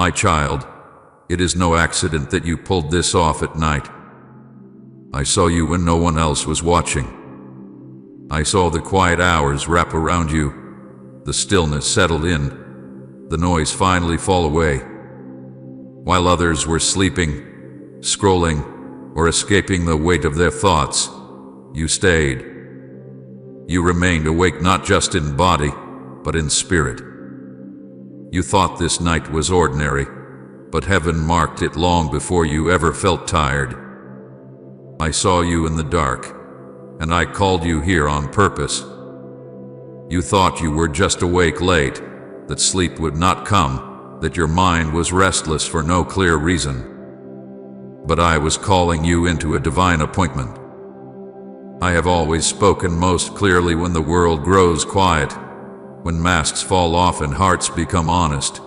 My child, it is no accident that you pulled this off at night. I saw you when no one else was watching. I saw the quiet hours wrap around you, the stillness settle in, the noise finally fall away. While others were sleeping, scrolling, or escaping the weight of their thoughts, you stayed. You remained awake not just in body, but in spirit. You thought this night was ordinary, but heaven marked it long before you ever felt tired. I saw you in the dark, and I called you here on purpose. You thought you were just awake late, that sleep would not come, that your mind was restless for no clear reason. But I was calling you into a divine appointment. I have always spoken most clearly when the world grows quiet, when masks fall off and hearts become honest.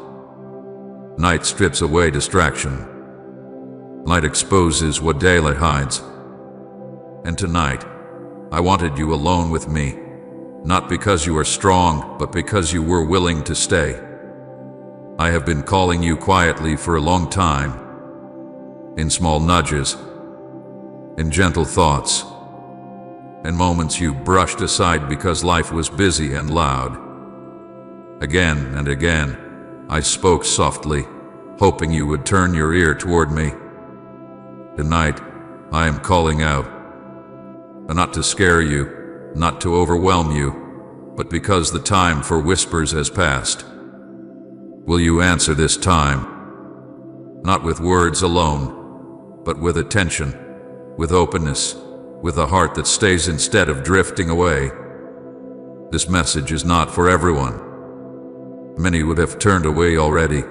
Night strips away distraction. Light exposes what daylight hides. And tonight, I wanted you alone with me, not because you are strong, but because you were willing to stay. I have been calling you quietly for a long time, in small nudges, in gentle thoughts, in moments you brushed aside because life was busy and loud. Again and again, I spoke softly, hoping you would turn your ear toward me. Tonight, I am calling out, not to scare you, not to overwhelm you, but because the time for whispers has passed. Will you answer this time? Not with words alone, but with attention, with openness, with a heart that stays instead of drifting away. This message is not for everyone. Many would have turned away already.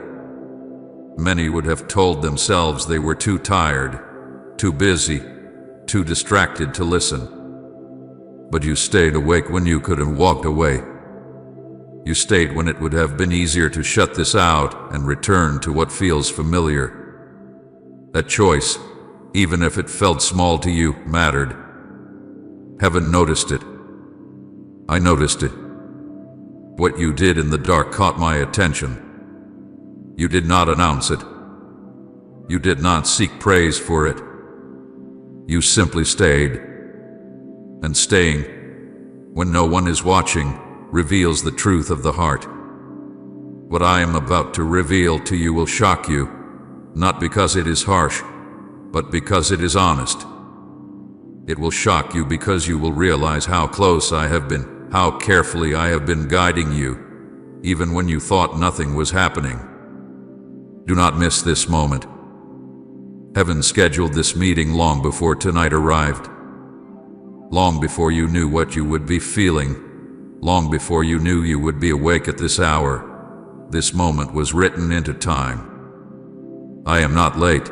Many would have told themselves they were too tired, too busy, too distracted to listen. But you stayed awake when you could have walked away. You stayed when it would have been easier to shut this out and return to what feels familiar. That choice, even if it felt small to you, mattered. Heaven noticed it. I noticed it. What you did in the dark caught my attention. You did not announce it. You did not seek praise for it. You simply stayed. And staying, when no one is watching, reveals the truth of the heart. What I am about to reveal to you will shock you, not because it is harsh, but because it is honest. It will shock you because you will realize how close I have been, how carefully I have been guiding you, even when you thought nothing was happening. Do not miss this moment. Heaven scheduled this meeting long before tonight arrived. Long before you knew what you would be feeling, long before you knew you would be awake at this hour, this moment was written into time. I am not late.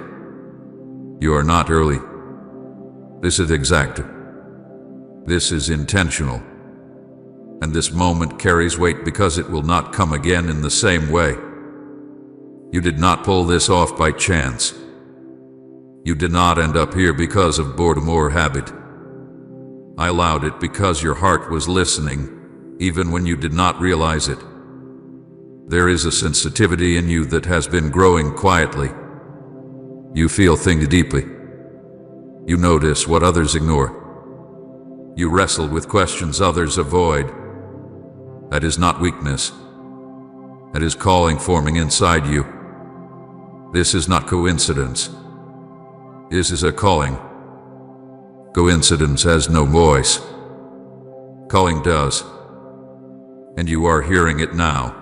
You are not early. This is exact. This is intentional. And this moment carries weight because it will not come again in the same way. You did not pull this off by chance. You did not end up here because of boredom or habit. I allowed it because your heart was listening, even when you did not realize it. There is a sensitivity in you that has been growing quietly. You feel things deeply. You notice what others ignore. You wrestle with questions others avoid. That is not weakness. That is calling forming inside you. This is not coincidence. This is a calling. Coincidence has no voice. Calling does. And you are hearing it now.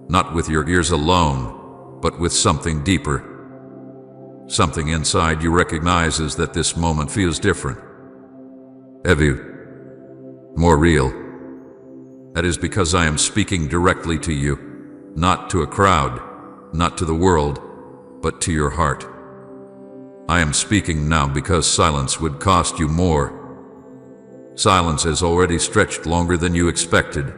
Not with your ears alone, but with something deeper. Something inside you recognizes that this moment feels different. Heavy. More real. That is because I am speaking directly to you, not to a crowd, not to the world, but to your heart. I am speaking now because silence would cost you more. Silence has already stretched longer than you expected.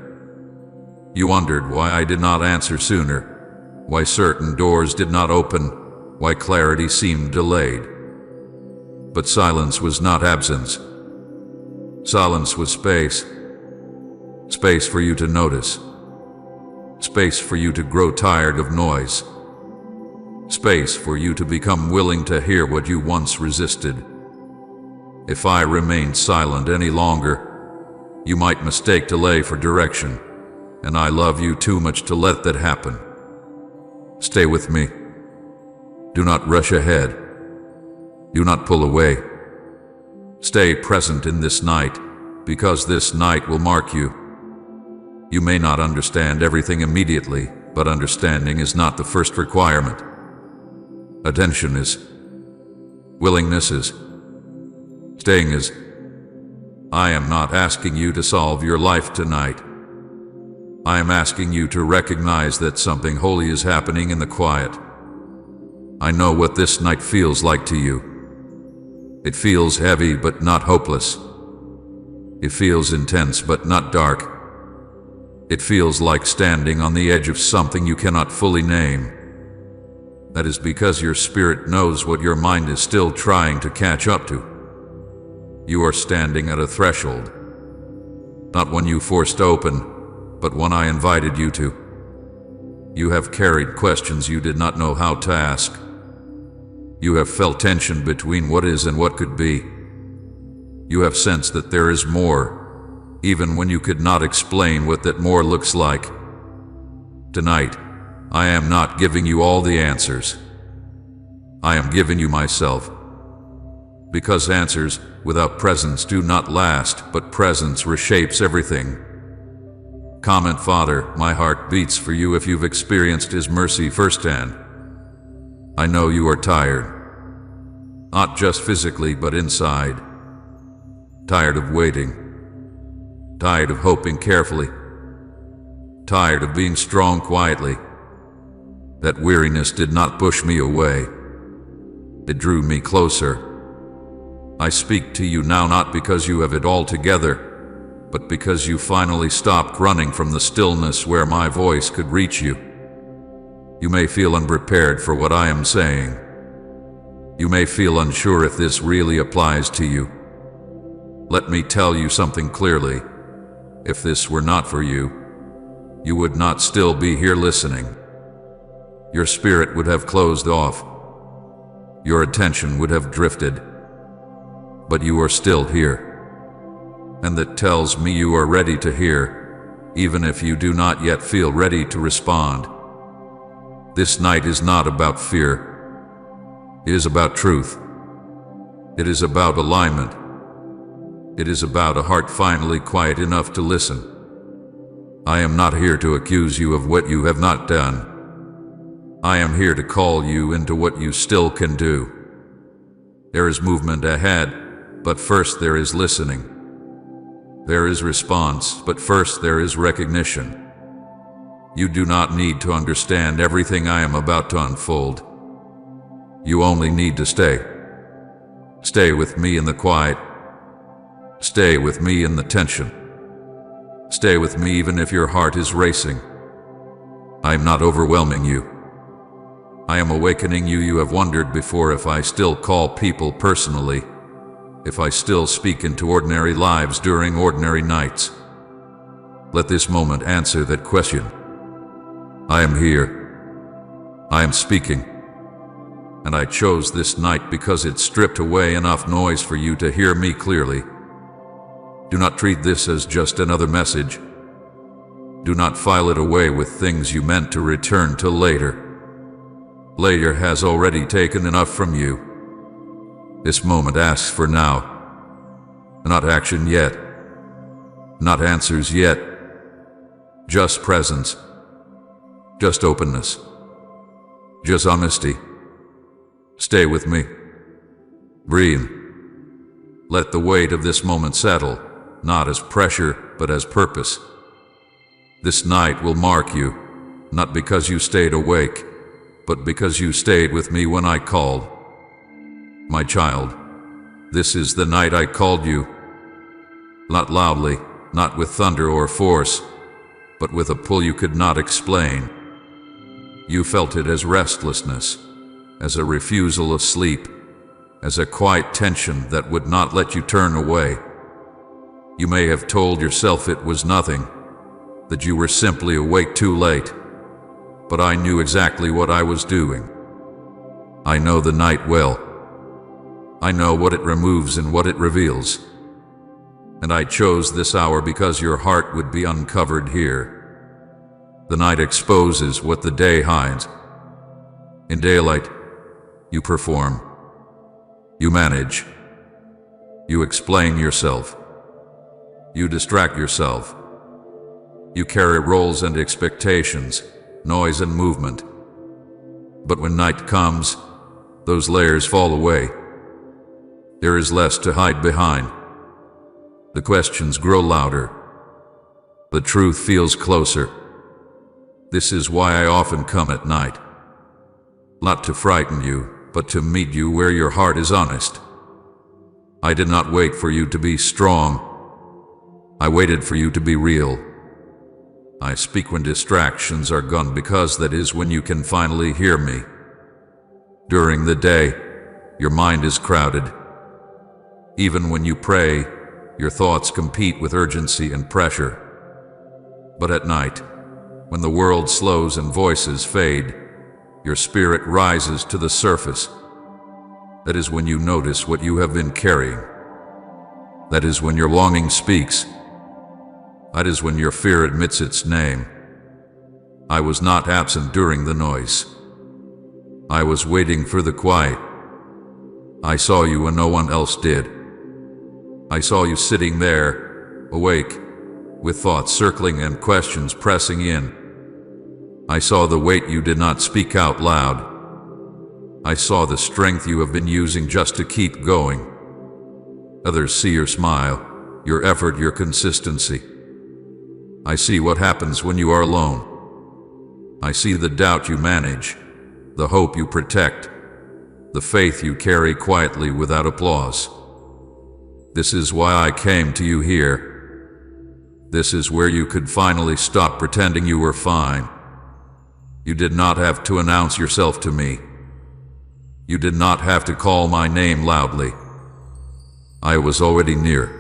You wondered why I did not answer sooner, why certain doors did not open, why clarity seemed delayed. But silence was not absence. Silence was space. Space for you to notice. Space for you to grow tired of noise. space for you to become willing to hear what you once resisted. If I remained silent any longer, you might mistake delay for direction, and I love you too much to let that happen. Stay with me. Do not rush ahead. Do not pull away. Stay present in this night, because this night will mark you. You may not understand everything immediately, but understanding is not the first requirement. Attention is. Willingness is. Staying is. I am not asking you to solve your life tonight. I am asking you to recognize that something holy is happening in the quiet. I know what this night feels like to you. It feels heavy but not hopeless. It feels intense but not dark. It feels like standing on the edge of something you cannot fully name. That is because your spirit knows what your mind is still trying to catch up to. You are standing at a threshold. Not one you forced open, but one I invited you to. You have carried questions you did not know how to ask. You have felt tension between what is and what could be. You have sensed that there is more, even when you could not explain what that more looks like. Tonight, I am not giving you all the answers. I am giving you myself. Because answers without presence do not last, but presence reshapes everything. Comment, Father, my heart beats for you if you've experienced His mercy firsthand. I know you are tired. Not just physically, but inside. Tired of waiting. Tired of hoping carefully. Tired of being strong quietly. That weariness did not push me away. It drew me closer. I speak to you now not because you have it all together, but because you finally stopped running from the stillness where my voice could reach you. You may feel unprepared for what I am saying. You may feel unsure if this really applies to you. Let me tell you something clearly. If this were not for you, you would not still be here listening. Your spirit would have closed off. Your attention would have drifted. But you are still here. And that tells me you are ready to hear, even if you do not yet feel ready to respond. This night is not about fear. It is about truth. It is about alignment. It is about a heart finally quiet enough to listen. I am not here to accuse you of what you have not done. I am here to call you into what you still can do. There is movement ahead, but first there is listening. There is response, but first there is recognition. You do not need to understand everything I am about to unfold. You only need to stay. Stay with me in the quiet. Stay with me in the tension. Stay with me even if your heart is racing. I am not overwhelming you. I am awakening you. You have wondered before if I still call people personally, if I still speak into ordinary lives during ordinary nights. Let this moment answer that question. I am here. I am speaking. And I chose this night because it stripped away enough noise for you to hear me clearly. Do not treat this as just another message. Do not file it away with things you meant to return to later. Later has already taken enough from you. This moment asks for now. Not action yet. Not answers yet. Just presence. Just openness. Just honesty. Stay with me. Breathe. Let the weight of this moment settle, not as pressure, but as purpose. This night will mark you, not because you stayed awake, but because you stayed with me when I called. My child, this is the night I called you. Not loudly, not with thunder or force, but with a pull you could not explain. You felt it as restlessness, as a refusal of sleep, as a quiet tension that would not let you turn away. You may have told yourself it was nothing, that you were simply awake too late, but I knew exactly what I was doing. I know the night well. I know what it removes and what it reveals. And I chose this hour because your heart would be uncovered here. The night exposes what the day hides. In daylight, you perform. You manage. You explain yourself. You distract yourself. You carry roles and expectations, noise and movement. But when night comes, those layers fall away. There is less to hide behind. The questions grow louder. The truth feels closer. This is why I often come at night. Not to frighten you, but to meet you where your heart is honest. I did not wait for you to be strong. I waited for you to be real. I speak when distractions are gone because that is when you can finally hear me. During the day, your mind is crowded. Even when you pray, your thoughts compete with urgency and pressure. But at night, when the world slows and voices fade, your spirit rises to the surface. That is when you notice what you have been carrying. That is when your longing speaks. That is when your fear admits its name. I was not absent during the noise. I was waiting for the quiet. I saw you when no one else did. I saw you sitting there, awake, with thoughts circling and questions pressing in. I saw the weight you did not speak out loud. I saw the strength you have been using just to keep going. Others see your smile, your effort, your consistency. I see what happens when you are alone. I see the doubt you manage, the hope you protect, the faith you carry quietly without applause. This is why I came to you here. This is where you could finally stop pretending you were fine. You did not have to announce yourself to me. You did not have to call my name loudly. I was already near.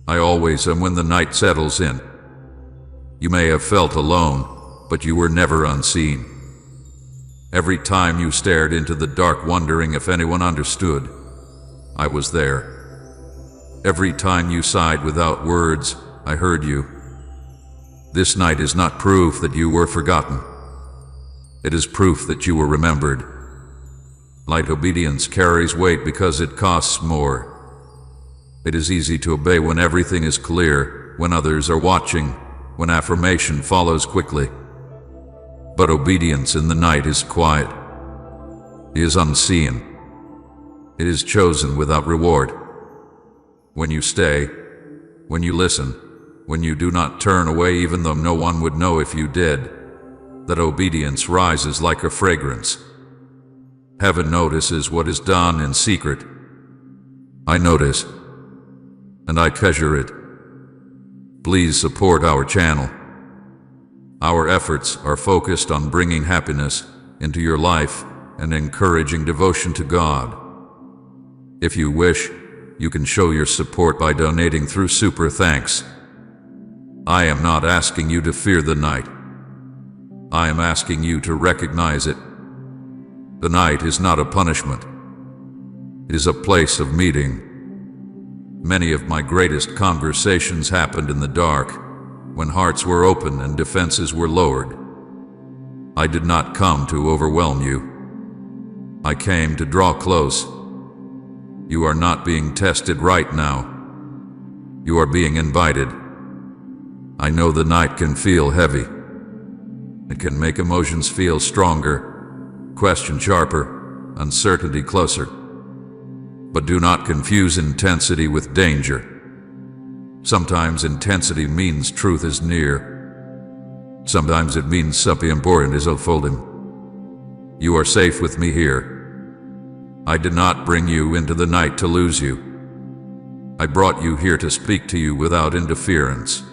I always am when the night settles in. You may have felt alone, but you were never unseen. Every time you stared into the dark wondering if anyone understood, I was there. Every time you sighed without words, I heard you. This night is not proof that you were forgotten. It is proof that you were remembered. Light obedience carries weight because it costs more. It is easy to obey when everything is clear, when others are watching, when affirmation follows quickly. But obedience in the night is quiet. It is unseen. It is chosen without reward. When you stay, when you listen, when you do not turn away even though no one would know if you did, that obedience rises like a fragrance. Heaven notices what is done in secret. I notice, and I treasure it. Please support our channel. Our efforts are focused on bringing happiness into your life and encouraging devotion to God. If you wish, you can show your support by donating through Super Thanks. I am not asking you to fear the night. I am asking you to recognize it. The night is not a punishment. It is a place of meeting. Many of my greatest conversations happened in the dark, when hearts were open and defenses were lowered. I did not come to overwhelm you. I came to draw close. You are not being tested right now. You are being invited. I know the night can feel heavy. It can make emotions feel stronger, question sharper, uncertainty closer. But do not confuse intensity with danger. Sometimes intensity means truth is near. Sometimes it means something important is unfolding. You are safe with me here. I did not bring you into the night to lose you. I brought you here to speak to you without interference.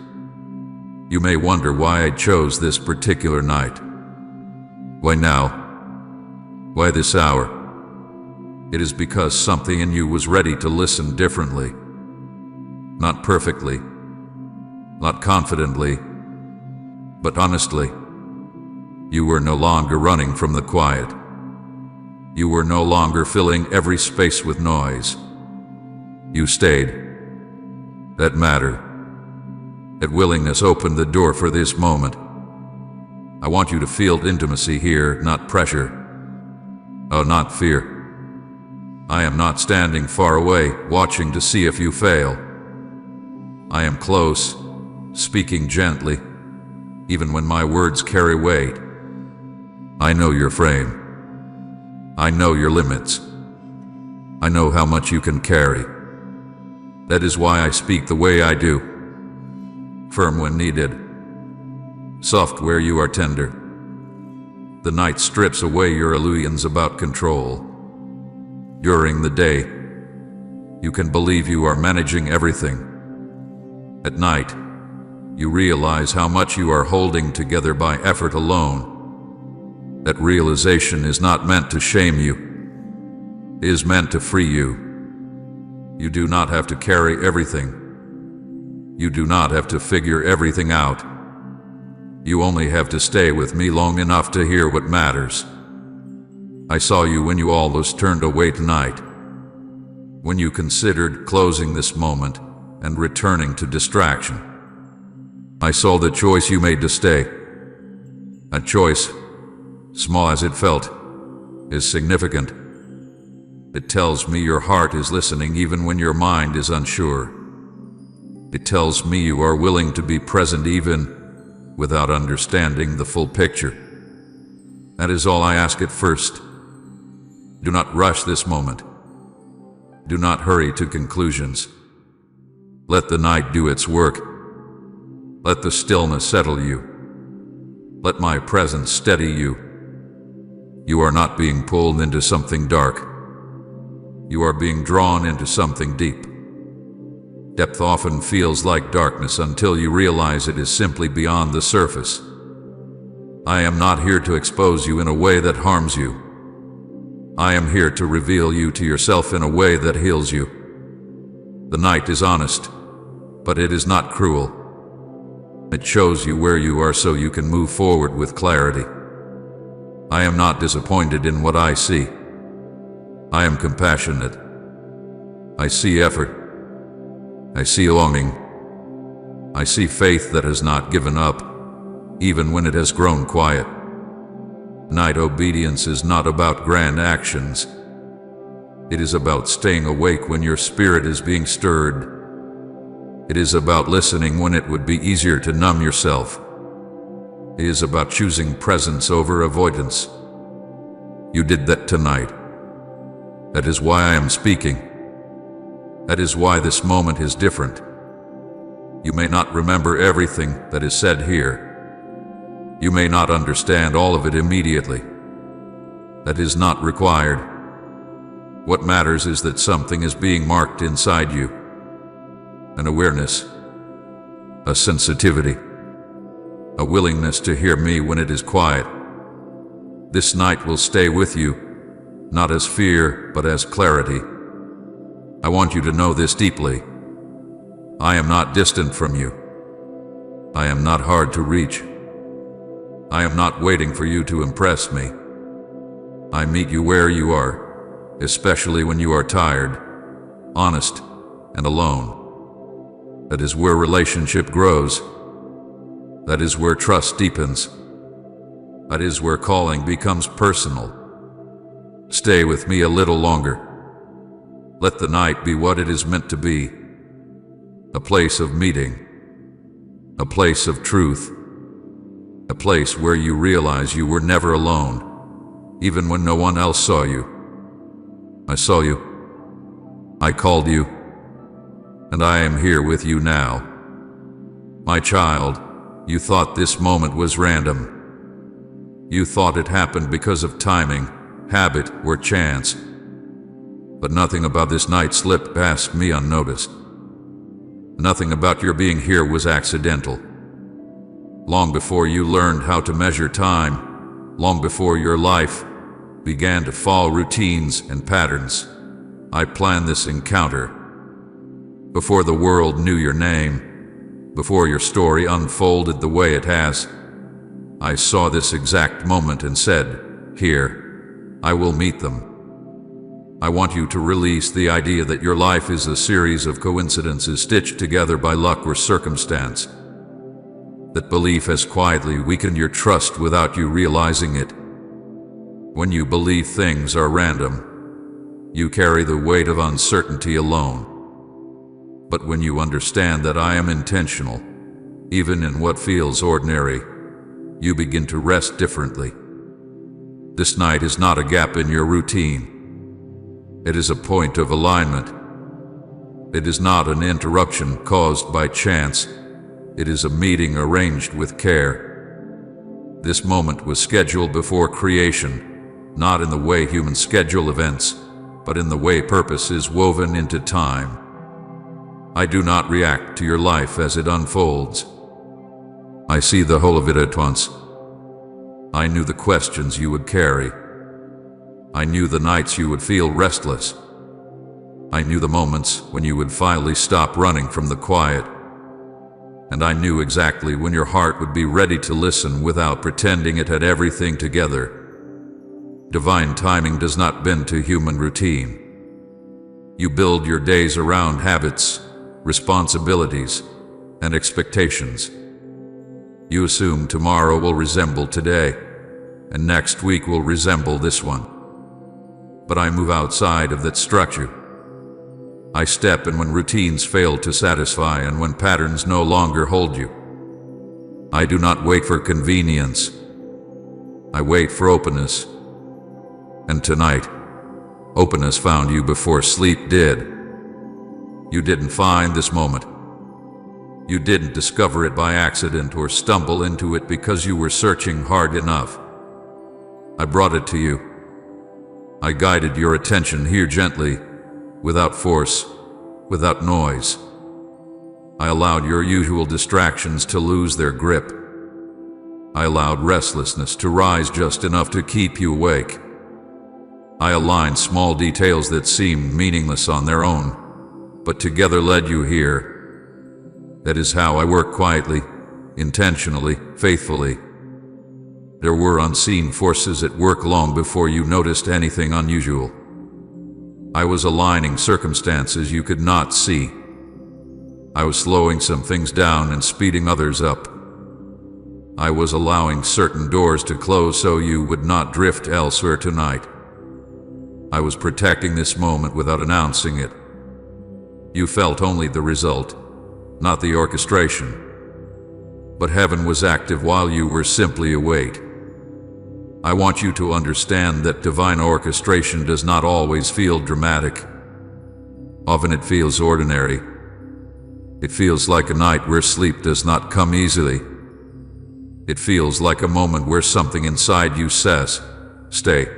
You may wonder why I chose this particular night. Why now? Why this hour? It is because something in you was ready to listen differently. Not perfectly, not confidently, but honestly. You were no longer running from the quiet. You were no longer filling every space with noise. You stayed. That mattered. That willingness opened the door for this moment. I want you to feel intimacy here, not pressure. Oh, not fear. I am not standing far away, watching to see if you fail. I am close, speaking gently, even when my words carry weight. I know your frame. I know your limits. I know how much you can carry. That is why I speak the way I do. Firm when needed. Soft where you are tender. The night strips away your illusions about control. During the day, you can believe you are managing everything. At night, you realize how much you are holding together by effort alone. That realization is not meant to shame you. It is meant to free you. You do not have to carry everything. You do not have to figure everything out. You only have to stay with me long enough to hear what matters. I saw you when you almost turned away tonight. When you considered closing this moment and returning to distraction. I saw the choice you made to stay. A choice, small as it felt, is significant. It tells me your heart is listening even when your mind is unsure. It tells me you are willing to be present even without understanding the full picture. That is all I ask at first. Do not rush this moment. Do not hurry to conclusions. Let the night do its work. Let the stillness settle you. Let my presence steady you. You are not being pulled into something dark. You are being drawn into something deep. Depth often feels like darkness until you realize it is simply beyond the surface. I am not here to expose you in a way that harms you. I am here to reveal you to yourself in a way that heals you. The night is honest, but it is not cruel. It shows you where you are so you can move forward with clarity. I am not disappointed in what I see. I am compassionate. I see effort. I see longing. I see faith that has not given up, even when it has grown quiet. Night obedience is not about grand actions. It is about staying awake when your spirit is being stirred. It is about listening when it would be easier to numb yourself. It is about choosing presence over avoidance. You did that tonight. That is why I am speaking. That is why this moment is different. You may not remember everything that is said here. You may not understand all of it immediately. That is not required. What matters is that something is being marked inside you. An awareness, a sensitivity, a willingness to hear me when it is quiet. This night will stay with you, not as fear, but as clarity. I want you to know this deeply. I am not distant from you. I am not hard to reach. I am not waiting for you to impress me. I meet you where you are, especially when you are tired, honest, and alone. That is where relationship grows. That is where trust deepens. That is where calling becomes personal. Stay with me a little longer. Let the night be what it is meant to be. A place of meeting. A place of truth. A place where you realize you were never alone, even when no one else saw you. I saw you. I called you. And I am here with you now. My child, you thought this moment was random. You thought it happened because of timing, habit, or chance. But nothing about this night slipped past me unnoticed. Nothing about your being here was accidental. Long before you learned how to measure time, long before your life began to follow routines and patterns, I planned this encounter. Before the world knew your name, before your story unfolded the way it has, I saw this exact moment and said, "Here, I will meet them." I want you to release the idea that your life is a series of coincidences stitched together by luck or circumstance. That belief has quietly weakened your trust without you realizing it. When you believe things are random, you carry the weight of uncertainty alone. But when you understand that I am intentional, even in what feels ordinary, you begin to rest differently. This night is not a gap in your routine. It is a point of alignment. It is not an interruption caused by chance. It is a meeting arranged with care. This moment was scheduled before creation, not in the way humans schedule events, but in the way purpose is woven into time. I do not react to your life as it unfolds. I see the whole of it at once. I knew the questions you would carry. I knew the nights you would feel restless. I knew the moments when you would finally stop running from the quiet. And I knew exactly when your heart would be ready to listen without pretending it had everything together. Divine timing does not bend to human routine. You build your days around habits, responsibilities, and expectations. You assume tomorrow will resemble today, and next week will resemble this one. But I move outside of that structure. I step in when routines fail to satisfy and when patterns no longer hold you. I do not wait for convenience. I wait for openness. And tonight, openness found you before sleep did. You didn't find this moment. You didn't discover it by accident or stumble into it because you were searching hard enough. I brought it to you. I guided your attention here gently, without force, without noise. I allowed your usual distractions to lose their grip. I allowed restlessness to rise just enough to keep you awake. I aligned small details that seemed meaningless on their own, but together led you here. That is how I work quietly, intentionally, faithfully. There were unseen forces at work long before you noticed anything unusual. I was aligning circumstances you could not see. I was slowing some things down and speeding others up. I was allowing certain doors to close so you would not drift elsewhere tonight. I was protecting this moment without announcing it. You felt only the result, not the orchestration. But heaven was active while you were simply awake. I want you to understand that divine orchestration does not always feel dramatic. Often it feels ordinary. It feels like a night where sleep does not come easily. It feels like a moment where something inside you says, "Stay."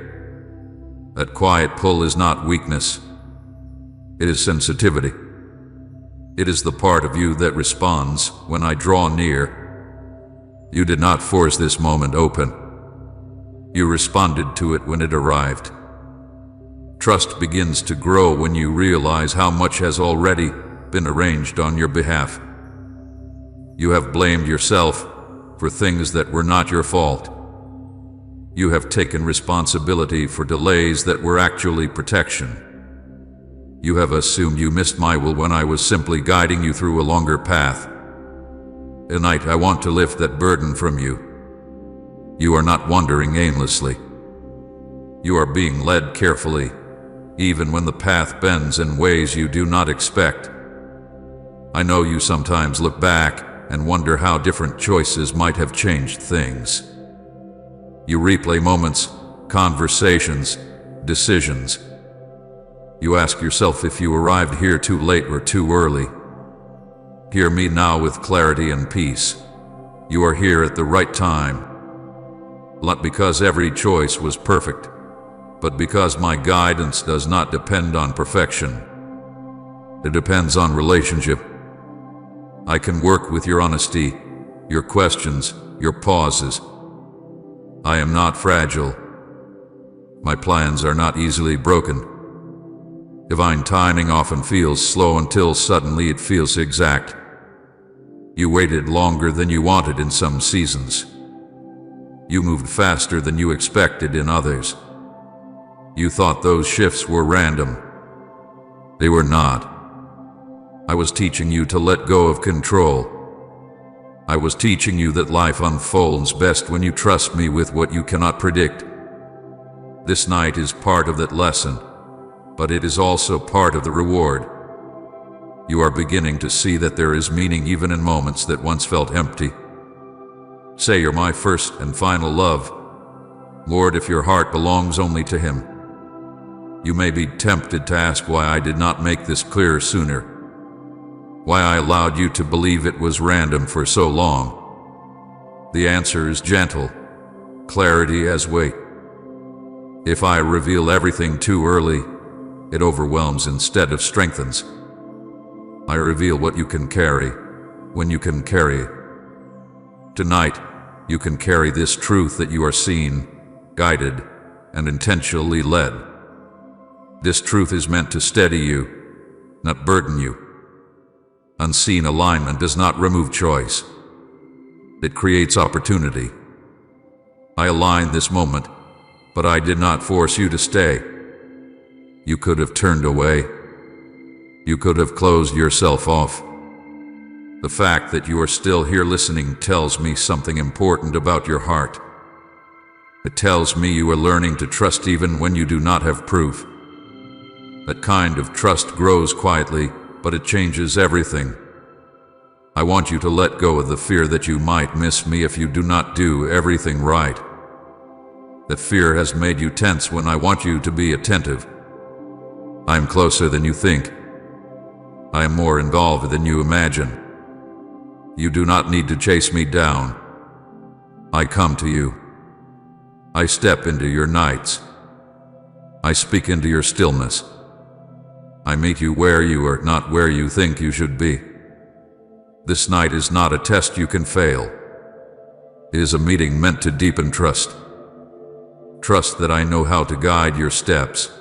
That quiet pull is not weakness. It is sensitivity. It is the part of you that responds when I draw near. You did not force this moment open. You responded to it when it arrived. Trust begins to grow when you realize how much has already been arranged on your behalf. You have blamed yourself for things that were not your fault. You have taken responsibility for delays that were actually protection. You have assumed you missed my will when I was simply guiding you through a longer path. Tonight I want to lift that burden from you. You are not wandering aimlessly. You are being led carefully, even when the path bends in ways you do not expect. I know you sometimes look back and wonder how different choices might have changed things. You replay moments, conversations, decisions. You ask yourself if you arrived here too late or too early. Hear me now with clarity and peace. You are here at the right time. Not because every choice was perfect, but because my guidance does not depend on perfection. It depends on relationship. I can work with your honesty, your questions, your pauses. I am not fragile. My plans are not easily broken. Divine timing often feels slow until suddenly it feels exact. You waited longer than you wanted in some seasons. You moved faster than you expected in others. You thought those shifts were random. They were not. I was teaching you to let go of control. I was teaching you that life unfolds best when you trust me with what you cannot predict. This night is part of that lesson, but it is also part of the reward. You are beginning to see that there is meaning even in moments that once felt empty. Say you're my first and final love, Lord, if your heart belongs only to Him. You may be tempted to ask why I did not make this clearer sooner, why I allowed you to believe it was random for so long. The answer is gentle. Clarity has weight. If I reveal everything too early, it overwhelms instead of strengthens. I reveal what you can carry, when you can carry it. Tonight, you can carry this truth that you are seen, guided, and intentionally led. This truth is meant to steady you, not burden you. Unseen alignment does not remove choice. It creates opportunity. I aligned this moment, but I did not force you to stay. You could have turned away. You could have closed yourself off. The fact that you are still here listening tells me something important about your heart. It tells me you are learning to trust even when you do not have proof. That kind of trust grows quietly, but it changes everything. I want you to let go of the fear that you might miss me if you do not do everything right. That fear has made you tense when I want you to be attentive. I am closer than you think. I am more involved than you imagine. You do not need to chase me down. I come to you. I step into your nights. I speak into your stillness. I meet you where you are, not where you think you should be. This night is not a test you can fail. It is a meeting meant to deepen trust. Trust that I know how to guide your steps.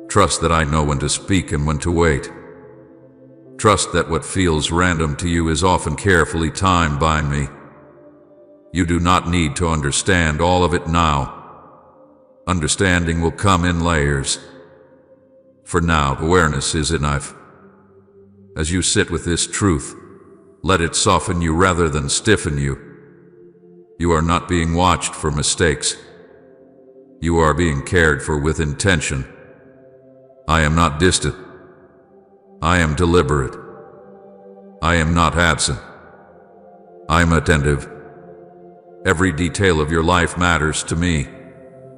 Trust that I know when to speak and when to wait. Trust that what feels random to you is often carefully timed by me. You do not need to understand all of it now. Understanding will come in layers. For now, awareness is enough. As you sit with this truth, let it soften you rather than stiffen you. You are not being watched for mistakes. You are being cared for with intention. I am not distant. I am deliberate. I am not absent. I am attentive. Every detail of your life matters to me,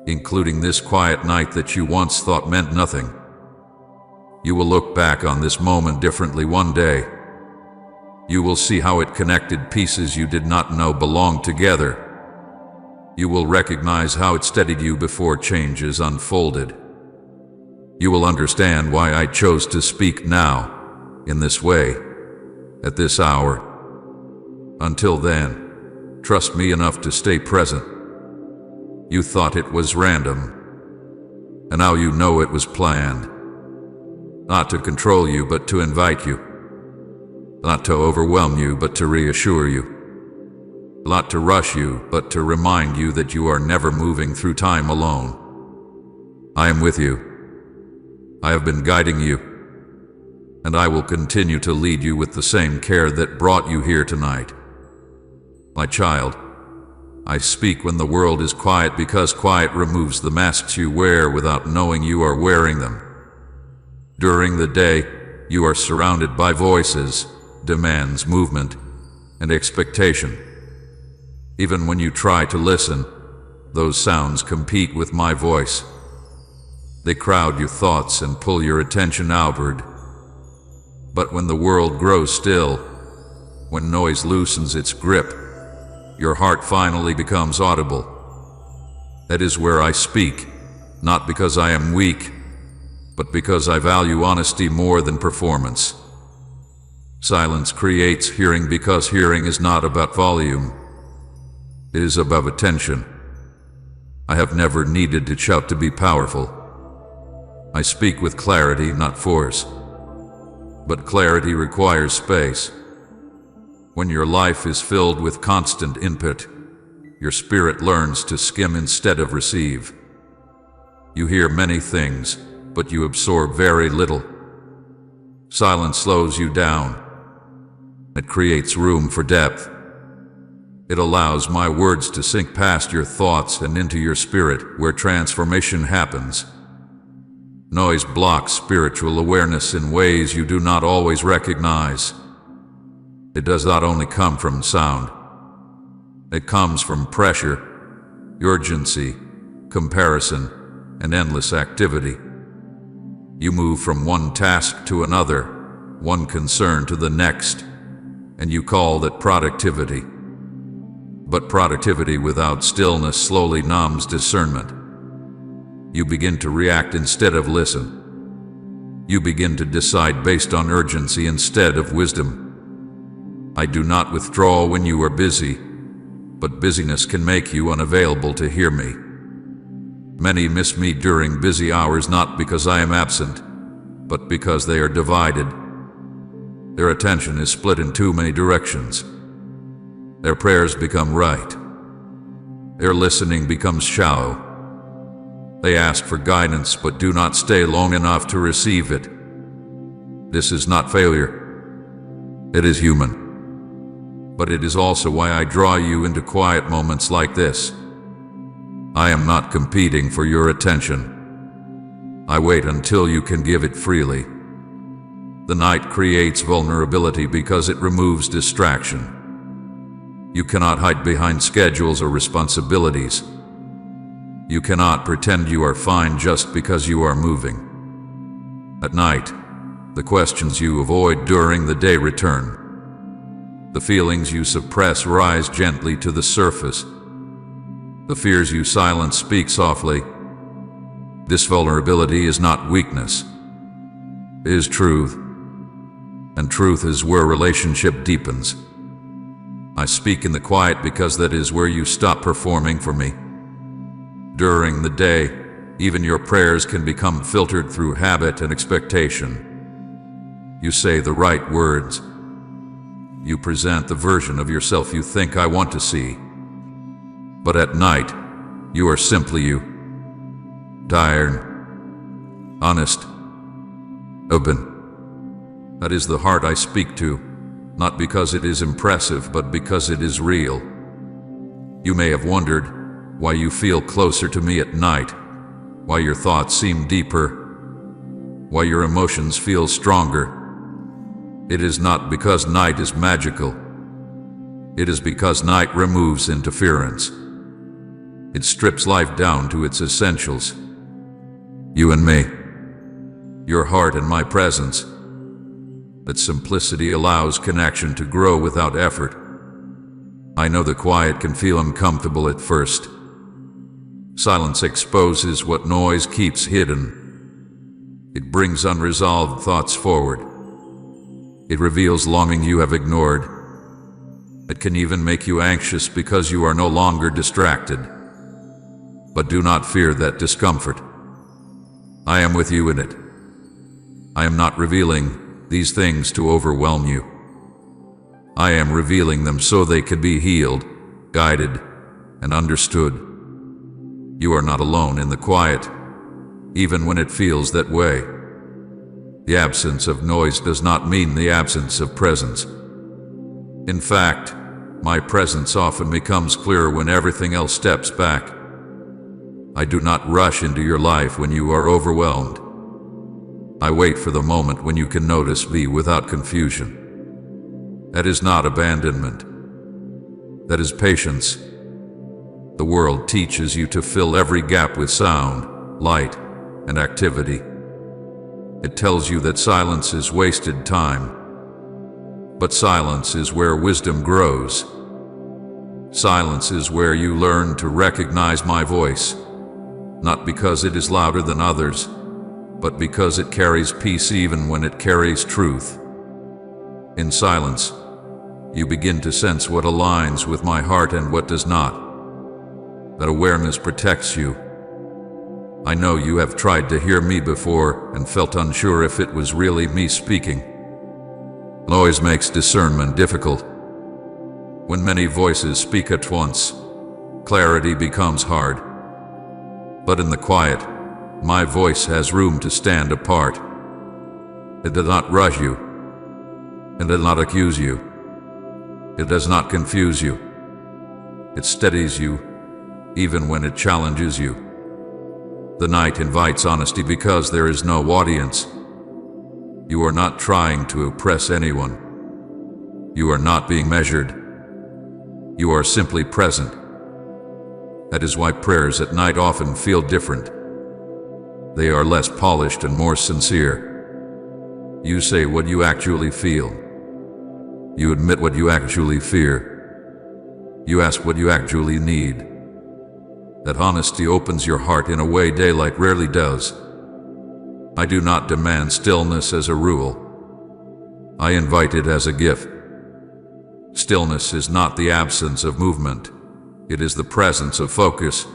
including this quiet night that you once thought meant nothing. You will look back on this moment differently one day. You will see how it connected pieces you did not know belonged together. You will recognize how it steadied you before changes unfolded. You will understand why I chose to speak now, in this way, at this hour. Until then, trust me enough to stay present. You thought it was random, and now you know it was planned. Not to control you, but to invite you. Not to overwhelm you, but to reassure you. Not to rush you, but to remind you that you are never moving through time alone. I am with you. I have been guiding you, and I will continue to lead you with the same care that brought you here tonight. My child, I speak when the world is quiet because quiet removes the masks you wear without knowing you are wearing them. During the day, you are surrounded by voices, demands, movement, and expectation. Even when you try to listen, those sounds compete with my voice. They crowd your thoughts and pull your attention outward. But when the world grows still, when noise loosens its grip, your heart finally becomes audible. That is where I speak, not because I am weak, but because I value honesty more than performance. Silence creates hearing because hearing is not about volume. It is about attention. I have never needed to shout to be powerful. I speak with clarity, not force. But clarity requires space. When your life is filled with constant input, your spirit learns to skim instead of receive. You hear many things, but you absorb very little. Silence slows you down. It creates room for depth. It allows my words to sink past your thoughts and into your spirit, where transformation happens. Noise blocks spiritual awareness in ways you do not always recognize. It does not only come from sound. It comes from pressure, urgency, comparison, and endless activity. You move from one task to another, one concern to the next, and you call that productivity. But productivity without stillness slowly numbs discernment. You begin to react instead of listen. You begin to decide based on urgency instead of wisdom. I do not withdraw when you are busy, but busyness can make you unavailable to hear me. Many miss me during busy hours not because I am absent, but because they are divided. Their attention is split in too many directions. Their prayers become right. Their listening becomes shallow. They ask for guidance but do not stay long enough to receive it. This is not failure. It is human. But it is also why I draw you into quiet moments like this. I am not competing for your attention. I wait until you can give it freely. The night creates vulnerability because it removes distraction. You cannot hide behind schedules or responsibilities. You cannot pretend you are fine just because you are moving. At night, the questions you avoid during the day return. The feelings you suppress rise gently to the surface. The fears you silence speak softly. This vulnerability is not weakness. It is truth. And truth is where relationship deepens. I speak in the quiet because that is where you stop performing for me. During the day, even your prayers can become filtered through habit and expectation. You say the right words. You present the version of yourself you think I want to see. But at night, you are simply you. Tired, honest, open. That is the heart I speak to, not because it is impressive, but because it is real. You may have wondered why you feel closer to me at night, why your thoughts seem deeper, why your emotions feel stronger. It is not because night is magical. It is because night removes interference. It strips life down to its essentials. You and me. Your heart and my presence. That simplicity allows connection to grow without effort. I know the quiet can feel uncomfortable at first. Silence exposes what noise keeps hidden. It brings unresolved thoughts forward. It reveals longing you have ignored. It can even make you anxious because you are no longer distracted. But do not fear that discomfort. I am with you in it. I am not revealing these things to overwhelm you. I am revealing them so they can be healed, guided, and understood. You are not alone in the quiet, even when it feels that way. The absence of noise does not mean the absence of presence. In fact, my presence often becomes clearer when everything else steps back. I do not rush into your life when you are overwhelmed. I wait for the moment when you can notice me without confusion. That is not abandonment. That is patience. The world teaches you to fill every gap with sound, light, and activity. It tells you that silence is wasted time. But silence is where wisdom grows. Silence is where you learn to recognize my voice, not because it is louder than others, but because it carries peace even when it carries truth. In silence, you begin to sense what aligns with my heart and what does not. That awareness protects you. I know you have tried to hear me before and felt unsure if it was really me speaking. Noise makes discernment difficult. When many voices speak at once, clarity becomes hard. But in the quiet, My voice has room to stand apart. It does not rush you. It does not accuse you. It does not confuse you. It steadies you, even when it challenges you. The night invites honesty because there is no audience. You are not trying to oppress anyone. You are not being measured. You are simply present. That is why prayers at night often feel different. They are less polished and more sincere. You say what you actually feel. You admit what you actually fear. You ask what you actually need. That honesty opens your heart in a way daylight rarely does. I do not demand stillness as a rule. I invite it as a gift. Stillness is not the absence of movement. It is the presence of focus.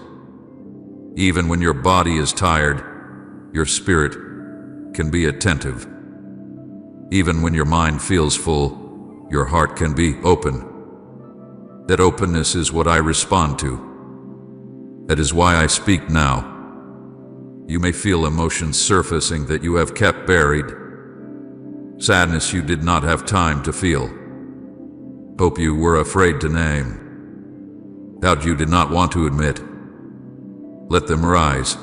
Even when your body is tired, your spirit can be attentive. Even when your mind feels full, your heart can be open. That openness is what I respond to. That is why I speak now. You may feel emotions surfacing that you have kept buried. Sadness you did not have time to feel. Hope you were afraid to name. Doubt you did not want to admit. Let them rise.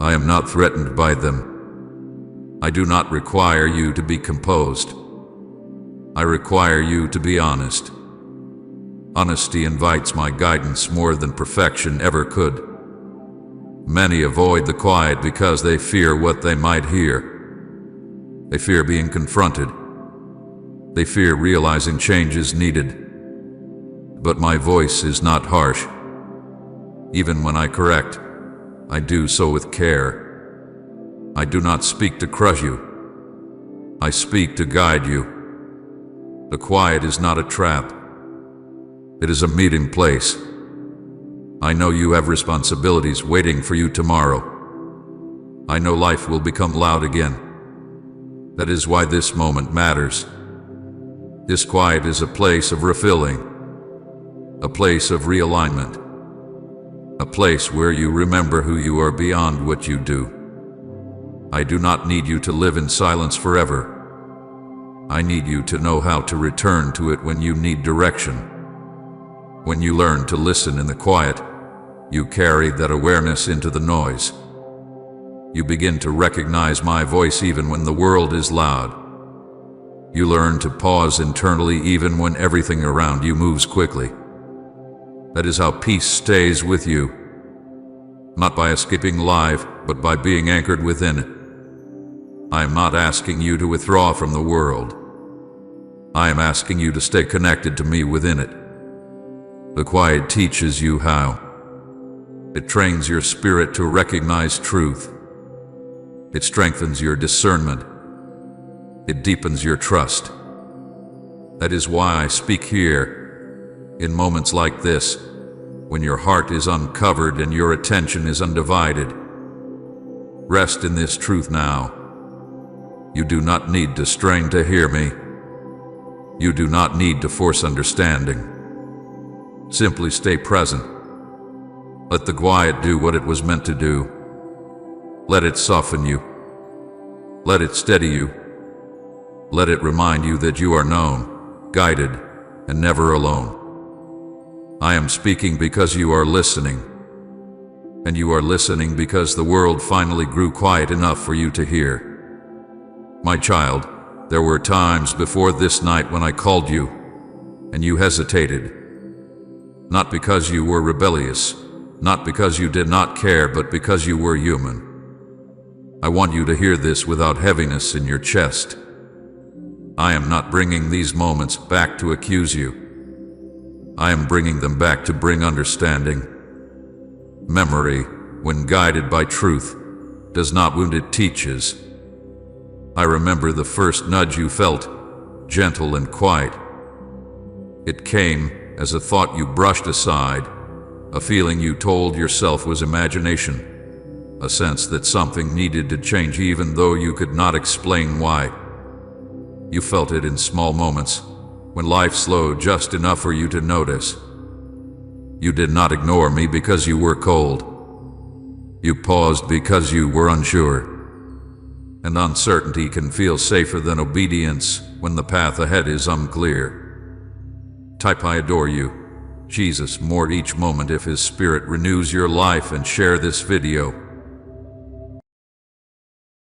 I am not threatened by them. I do not require you to be composed. I require you to be honest. Honesty invites my guidance more than perfection ever could. Many avoid the quiet because they fear what they might hear. They fear being confronted. They fear realizing change is needed. But my voice is not harsh. Even when I correct, I do so with care. I do not speak to crush you. I speak to guide you. The quiet is not a trap. It is a meeting place. I know you have responsibilities waiting for you tomorrow. I know life will become loud again. That is why this moment matters. This quiet is a place of refilling, a place of realignment, a place where you remember who you are beyond what you do. I do not need you to live in silence forever. I need you to know how to return to it when you need direction. When you learn to listen in the quiet, you carry that awareness into the noise. You begin to recognize my voice even when the world is loud. You learn to pause internally even when everything around you moves quickly. That is how peace stays with you. Not by escaping life, but by being anchored within it. I am not asking you to withdraw from the world. I am asking you to stay connected to me within it. The quiet teaches you how. It trains your spirit to recognize truth. It strengthens your discernment. It deepens your trust. That is why I speak here, in moments like this, when your heart is uncovered and your attention is undivided. Rest in this truth now. You do not need to strain to hear me. You do not need to force understanding. Simply stay present. Let the quiet do what it was meant to do. Let it soften you. Let it steady you. Let it remind you that you are known, guided, and never alone. I am speaking because you are listening. And you are listening because the world finally grew quiet enough for you to hear. My child, there were times before this night when I called you, and you hesitated. Not because you were rebellious, not because you did not care, but because you were human. I want you to hear this without heaviness in your chest. I am not bringing these moments back to accuse you. I am bringing them back to bring understanding. Memory, when guided by truth, does not wound, it teaches. I remember the first nudge you felt, gentle and quiet. It came as a thought you brushed aside, a feeling you told yourself was imagination, a sense that something needed to change even though you could not explain why. You felt it in small moments, when life slowed just enough for you to notice. You did not ignore me because you were cold. You paused because you were unsure. And uncertainty can feel safer than obedience when the path ahead is unclear. Type "I adore you, Jesus" more each moment if His Spirit renews your life, and share this video.